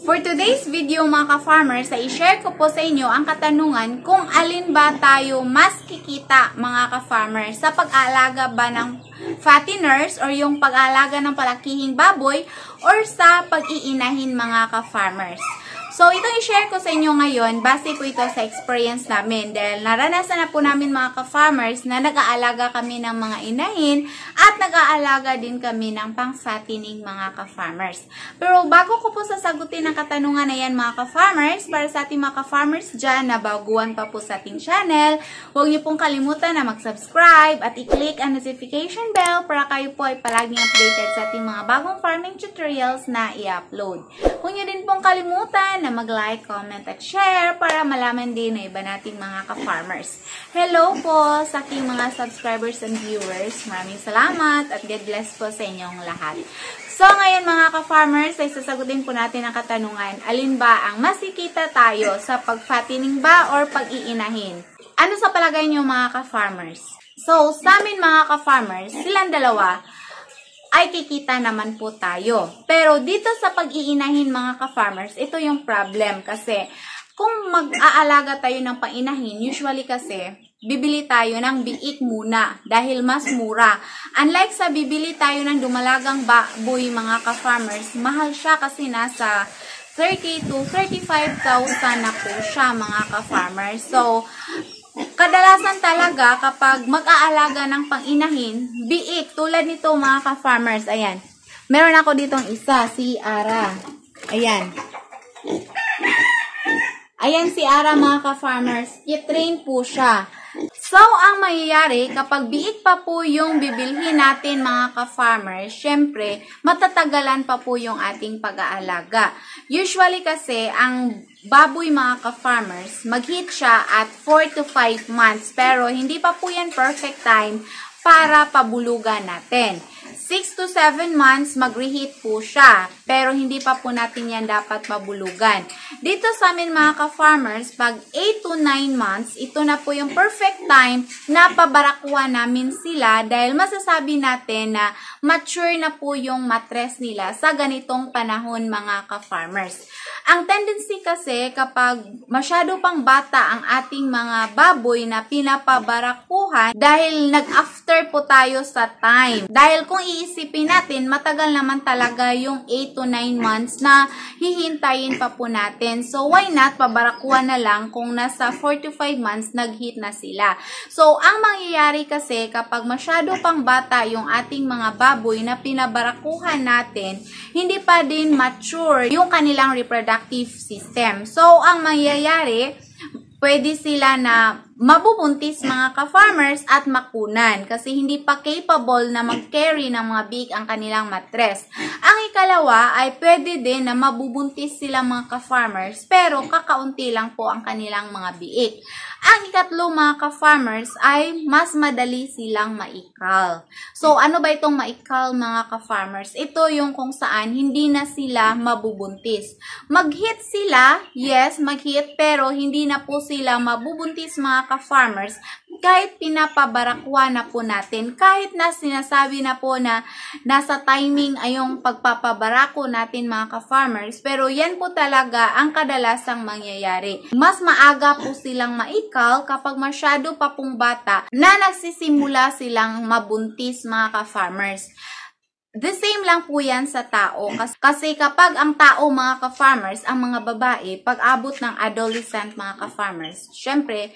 For today's video mga ka-farmers, ay i-share ko po sa inyo ang katanungan kung alin ba tayo mas kikita mga ka-farmers sa pag-aalaga ba ng fatteners or yung pag-aalaga ng palakihing baboy or sa pag-iinahin mga ka-farmers. So, itong i-share ko sa inyo ngayon, base po ito sa experience namin dahil naranasan na po namin mga ka-farmers na nag-aalaga kami ng mga inahin at nag-aalaga din kami ng pang-fattening mga ka-farmers. Pero bago ko po sasagutin ang katanungan na yan mga ka-farmers, para sa ating mga ka-farmers dyan na baguhan pa po sa ating channel, huwag niyo pong kalimutan na mag-subscribe at i-click ang notification bell para kayo po ay palaging updated sa ating mga bagong farming tutorials na i-upload. Huwag niyo din pong kalimutan na mag-like, comment, at share para malaman din na iba nating mga ka-farmers. Hello po sa aking mga subscribers and viewers. Maraming salamat at God bless po sa inyong lahat. So, ngayon mga ka-farmers, ay sasagutin po natin ang katanungan, alin ba ang masikita tayo sa pag-fattening ba or pag-iinahin? Ano sa palagay niyo mga ka-farmers? So, sa amin mga ka-farmers, silang dalawa, ay kikita naman po tayo. Pero dito sa pag-iinahin mga ka-farmers, ito yung problem kasi kung mag-aalaga tayo ng painahin, usually kasi bibili tayo ng biik muna dahil mas mura. Unlike sa bibili tayo ng dumalagang baboy mga ka-farmers, mahal siya kasi nasa 30 to 35,000 na po siya mga ka-farmers. So, kadalasan talaga kapag mag-aalaga ng pang-inahin, biik, tulad nito mga ka-farmers, ayan. Meron ako ditong isa, si Ara. Ayan. Ayan si Ara mga ka-farmers, i-train po siya. So, ang mangyayari, kapag biik pa po yung bibilhin natin mga ka-farmers, syempre, matatagalan pa po yung ating pag-aalaga. Usually kasi, ang baboy mga ka-farmers, mag-hit siya at 4 to 5 months. Pero, hindi pa po yan perfect time para pabulugan natin. 6 to 7 months, mag-reheat po siya. Pero, hindi pa po natin yan dapat mabulugan. Dito sa amin mga ka-farmers, pag 8 to 9 months, ito na po yung perfect time na pabarakuan namin sila dahil masasabi natin na mature na po yung matres nila sa ganitong panahon mga ka-farmers. Ang tendency kasi kapag masyado pang bata ang ating mga baboy na pinapabarakuhan dahil nag-after po tayo sa time. Dahil kung iisipin natin, matagal naman talaga yung 8 to 9 months na hihintayin pa po natin. So, why not pabarakuan na lang kung nasa 4 to 5 months nag-hit na sila. So, ang mangyayari kasi kapag masyado pang bata yung ating mga baboy na pinabarakuhan natin, hindi pa din mature yung kanilang reproductive system. So, ang mangyayari, pwede sila na mabubuntis mga ka-farmers at makunan kasi hindi pa capable na mag-carry ng mga biik ang kanilang matres. Ang ikalawa ay pwede din na mabubuntis sila mga ka-farmers pero kakaunti lang po ang kanilang mga biik. Ang ikatlo mga ka-farmers ay mas madali silang maikal. So, ano ba itong maikal mga ka-farmers? Ito yung kung saan hindi na sila mabubuntis. Mag-hit sila, yes, mag-hit, pero hindi na po sila mabubuntis mga ka-farmers kahit pinapabarakwa na po natin, kahit na sinasabi na po na nasa timing ay yung pagpapabarako natin mga ka-farmers, pero yan po talaga ang kadalasang mangyayari. Mas maaga po silang maikal kapag masyado pa pong bata na nagsisimula silang mabuntis mga ka-farmers. The same lang po yan sa tao. Kasi kapag ang tao mga ka-farmers, ang mga babae, pag abot ng adolescent mga ka-farmers, syempre,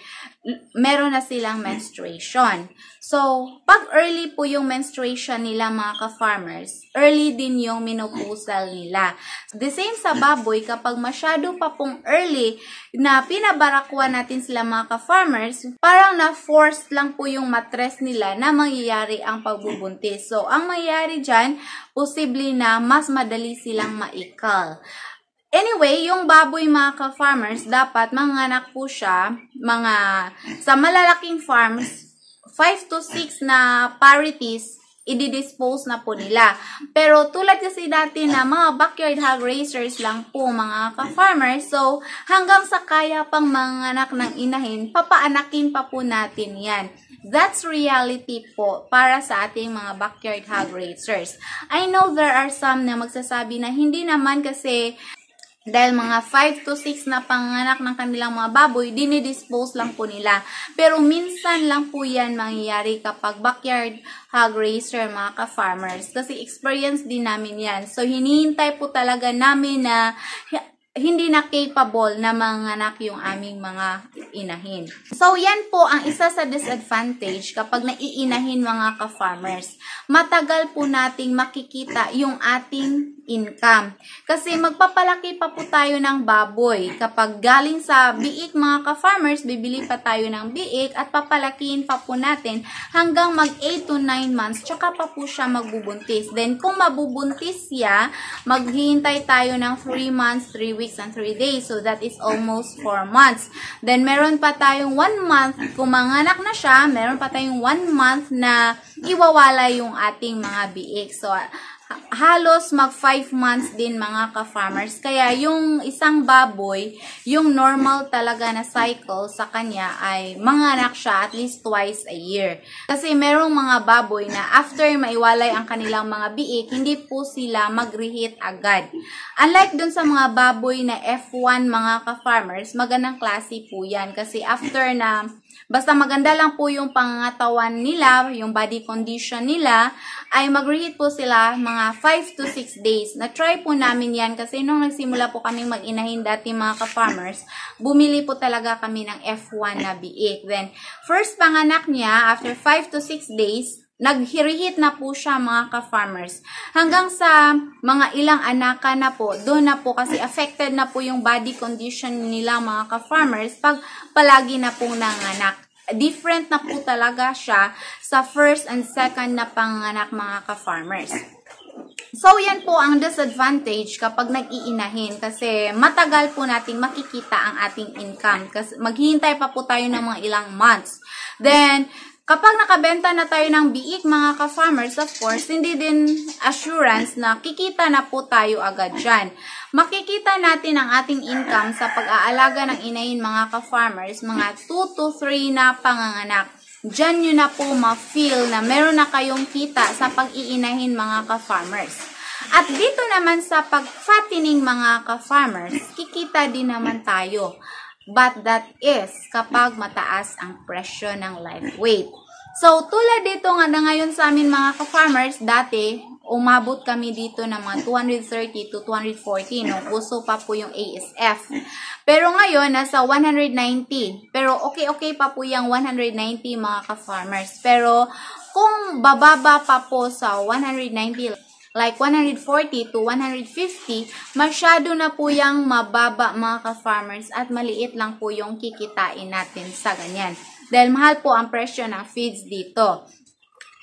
meron na silang menstruation. So, pag early po yung menstruation nila mga ka-farmers, early din yung menopausal nila. The same sa baboy, kapag masyado pa pong early na pinabarakwa natin sila mga ka-farmers, parang na-forced lang po yung matres nila na mangyayari ang pagbubuntis. So, ang mangyayari dyan, posible na mas madali silang maikal. Anyway, yung baboy mga ka-farmers, dapat manganak po siya sa malalaking farms, 5 to 6 na parities, i-dispose na po nila. Pero tulad kasi dati na mga backyard hog raisers lang po mga ka-farmers, so hanggang sa kaya pang manganak ng inahin, papaanakin pa po natin yan. That's reality po para sa ating mga backyard hog raisers. I know there are some na magsasabi na hindi naman kasi Dahil mga 5 to 6 na panganak ng kanilang mga baboy, dinidispose lang po nila. Pero minsan lang po yan mangyayari kapag backyard hog raiser mga ka-farmers. Kasi experience din namin yan. So, hinihintay po talaga namin na hindi na capable na manganak yung aming mga inahin. So, yan po ang isa sa disadvantage kapag naiinahin mga ka-farmers. Matagal po nating makikita yung ating income. Kasi magpapalaki pa po tayo ng baboy. Kapag galing sa biik mga ka-farmers, bibili pa tayo ng biik at papalakihin pa po natin hanggang mag 8 to 9 months, tsaka pa po siya magbubuntis. Then, kung mabubuntis siya, maghihintay tayo ng 3 months, 3 weeks, and 3 days. So, that is almost 4 months. Then, meron pa tayong 1 month, kung manganak na siya, meron pa tayong 1 month na iwawala yung ating mga biik. So, halos mag 5 months din mga ka-farmers. Kaya yung isang baboy, yung normal talaga na cycle sa kanya ay manganak siya at least twice a year. Kasi merong mga baboy na after maiwalay ang kanilang mga biik, hindi po sila mag-reheat agad. Unlike dun sa mga baboy na F1 mga ka-farmers, magandang klase po yan. Kasi after na basta maganda lang po yung pangangatawan nila, yung body condition nila, ay mag-reheat po sila mga 5 to 6 days. Na-try po namin yan kasi nung nagsimula po kaming mag-inahin dati mga ka-farmers, bumili po talaga kami ng F1 na biik. Then, first panganak niya, after 5 to 6 days, nag-reheat na po siya mga ka-farmers. Hanggang sa mga ilang anakan na po, doon na po kasi affected na po yung body condition nila mga ka-farmers pag palagi na pong nanganak. Different na po talaga siya sa first and second na panganak mga ka-farmers. So, yan po ang disadvantage kapag nag-iinahin kasi matagal po nating makikita ang ating income kasi maghihintay pa po tayo ng mga ilang months. Then, kapag nakabenta na tayo ng biik mga ka-farmers, of course, hindi din assurance na kikita na po tayo agad dyan. Makikita natin ang ating income sa pag-aalaga ng inahin mga ka-farmers, mga 2 to 3 na panganganak. Diyan nyo na po ma-feel na meron na kayong kita sa pag-iinahin mga ka-farmers. At dito naman sa pag-fattening mga ka-farmers, kikita din naman tayo. But that is kapag mataas ang presyo ng live weight. So, tulad dito nga na ngayon sa amin mga ka-farmers, dati, umabot kami dito ng mga 230 to 240 nung uso pa po yung ASF. Pero ngayon, nasa 190. Pero okay pa po yung 190 mga ka-farmers. Pero kung bababa pa po sa 190, like 140 to 150, masyado na po yung mababa mga ka-farmers at maliit lang po yung kikitain natin sa ganyan. Dahil mahal po ang presyo ng feeds dito.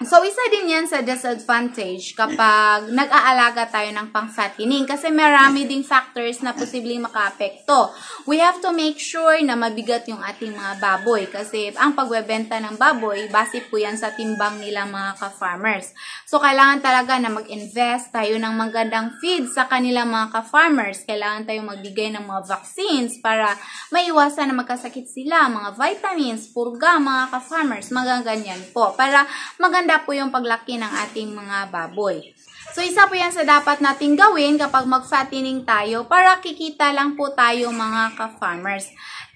So, isa din yan sa disadvantage kapag nag-aalaga tayo ng pang-fattening kasi marami ding factors na posibleng maka-apekto. We have to make sure na mabigat yung ating mga baboy kasi ang pagbebenta ng baboy, base po yan sa timbang nila mga ka-farmers. So, kailangan talaga na mag-invest tayo ng magandang feed sa kanilang mga ka-farmers. Kailangan tayo magbigay ng mga vaccines para maiwasan na magkasakit sila, mga vitamins, purga, mga ka-farmers, magaganyan po. Para maganda po yung paglaki ng ating mga baboy. So, isa po yan sa dapat nating gawin kapag mag-fattening tayo para kikita lang po tayo mga ka-farmers.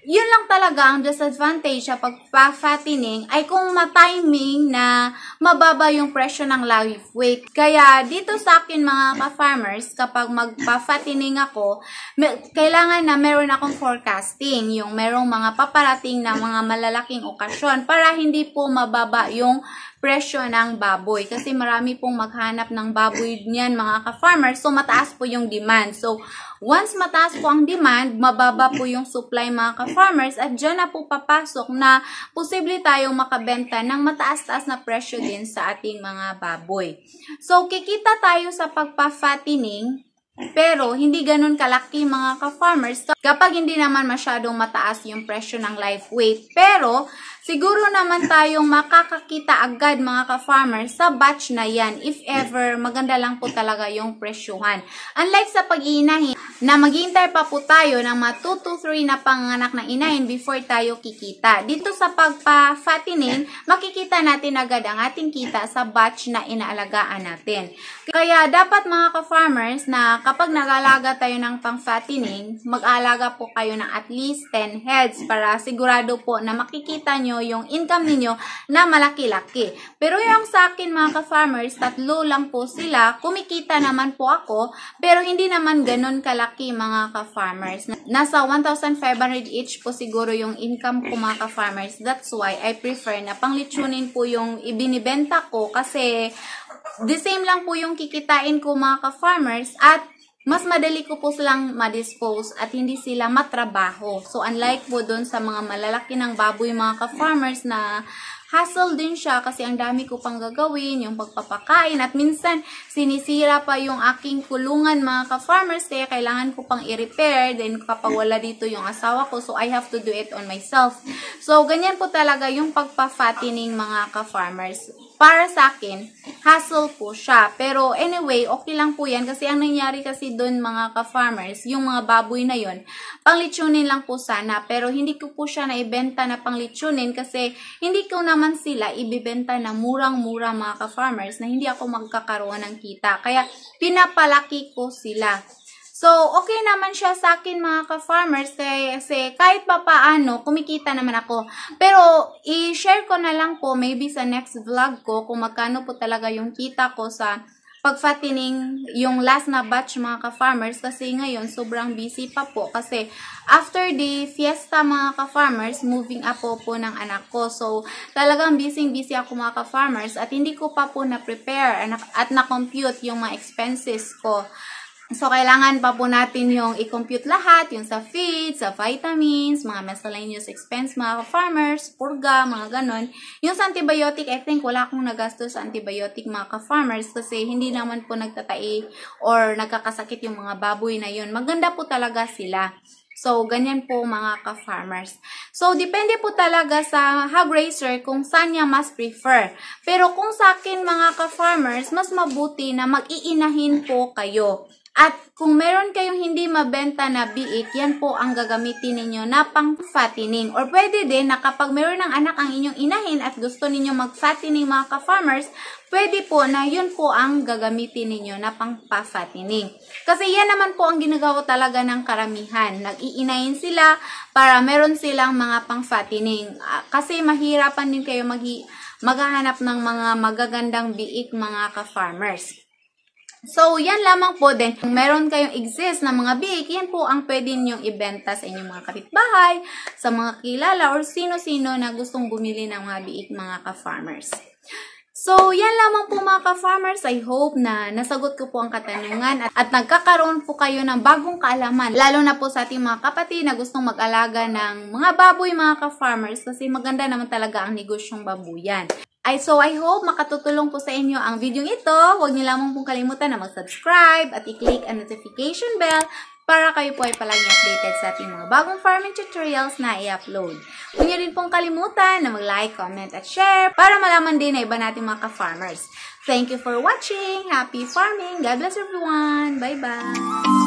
Yun lang talaga ang disadvantage sa pag-fattening ay kung ma-timing na mababa yung presyo ng live weight. Kaya dito sa akin mga ka-farmers, kapag magpa-fattening ako, kailangan na meron akong forecasting, yung merong mga paparating na mga malalaking okasyon para hindi po mababa yung presyo ng baboy. Kasi marami pong maghanap ng baboy niyan mga ka-farmers. So, mataas po yung demand. So, once mataas po ang demand, mababa po yung supply mga ka-farmers at dyan na po papasok na posible tayong makabenta ng mataas-taas na presyo din sa ating mga baboy. So, kikita tayo sa pagpa-fattening pero hindi ganun kalaki mga ka-farmers kapag hindi naman masyadong mataas yung presyo ng live weight. Pero siguro naman tayong makakakita agad mga ka-farmers sa batch na yan. If ever, maganda lang po talaga yung presyuhan. Unlike sa pag-iinahin, na maghihintay pa po tayo ng mga 2 to 3 na panganak na inahin before tayo kikita. Dito sa pagpa-fattening, makikita natin agad ang ating kita sa batch na inaalagaan natin. Kaya dapat mga ka-farmers na kapag nag-alaga tayo ng pang-fattening, mag-alaga po kayo ng at least 10 heads para sigurado po na makikita nyo yung income ninyo na malaki-laki. Pero yung sa akin mga ka-farmers, 3 lang po sila, kumikita naman po ako, pero hindi naman ganun kalaki mga ka-farmers. Nasa 1,500 each po siguro yung income ko mga ka-farmers. That's why I prefer na panglitsunin po yung ibinibenta ko kasi the same lang po yung kikitain ko mga ka-farmers at mas madali ko po silang ma-dispose at hindi sila matrabaho. So, unlike po dun sa mga malalaki ng baboy mga ka-farmers na hassle din siya kasi ang dami ko pang gagawin, yung pagpapakain at minsan sinisira pa yung aking kulungan mga ka-farmers kaya kailangan ko pang i-repair then kapag wala dito yung asawa ko so I have to do it on myself. So ganyan po talaga yung pagpa-fattening mga ka-farmers. Para sa akin, hassle po siya. Pero anyway, okay lang po yan kasi ang nangyari kasi doon mga ka-farmers, yung mga baboy na yon, panglitsunin lang po sana. Pero hindi ko po siya naibenta na panglitsunin kasi hindi ko naman sila ibibenta na murang-mura mga ka-farmers na hindi ako magkakaroon ng kita. Kaya pinapalaki ko sila. So, okay naman siya sa akin mga ka-farmers kasi kahit pa paano, kumikita naman ako. Pero, i-share ko na lang po maybe sa next vlog ko kung magkano po talaga yung kita ko sa pag-fattening yung last na batch mga ka-farmers kasi ngayon sobrang busy pa po kasi after the fiesta mga ka-farmers, moving up po ng anak ko. So, talagang busy ako mga ka-farmers at hindi ko pa po na-prepare at na-compute yung mga expenses ko. So, kailangan pa po natin yung i-compute lahat, yung sa feed, sa vitamins, mga miscellaneous expense, mga farmers, purga, mga ganon. Yung sa antibiotic, I think wala akong nagastos sa antibiotic mga ka-farmers kasi hindi naman po nagtatai or nagkakasakit yung mga baboy na yun. Maganda po talaga sila. So, ganyan po mga ka-farmers. So, depende po talaga sa hog raiser kung saan niya mas prefer. Pero kung sa akin mga ka-farmers, mas mabuti na mag-iinahin po kayo. At kung meron kayong hindi mabenta na biik, yan po ang gagamitin ninyo na pang-fattening. Or pwede din na kapag meron ng anak ang inyong inahin at gusto ninyo mag-fattening mga ka-farmers, pwede po na yun po ang gagamitin ninyo na pang-fattening. Kasi yan naman po ang ginagawa talaga ng karamihan. Nag-iinahin sila para meron silang mga pang-fattening. Kasi mahirapan din kayo maghahanap ng mga magagandang biik mga ka-farmers. So, yan lamang po din. Kung meron kayong exist na mga biik, yan po ang pwede nyong ibenta sa inyong mga kapitbahay, sa mga kilala, or sino-sino na gustong bumili ng mga biik mga ka-farmers. So, yan lamang po mga ka-farmers. I hope na nasagot ko po ang katanungan at nagkakaroon po kayo ng bagong kaalaman. Lalo na po sa ating mga kapatid na gustong mag-alaga ng mga baboy mga ka-farmers kasi maganda naman talaga ang negosyong babuyan. So, I hope makatutulong po sa inyo ang video ito. Huwag niyo lamang pong kalimutan na mag-subscribe at i-click ang notification bell para kayo po ay palagi updated sa ating mga bagong farming tutorials na i-upload. Huwag niyo rin pong kalimutan na mag-like, comment, at share para malaman din na iba nating mga ka-farmers. Thank you for watching. Happy farming. God bless everyone. Bye-bye.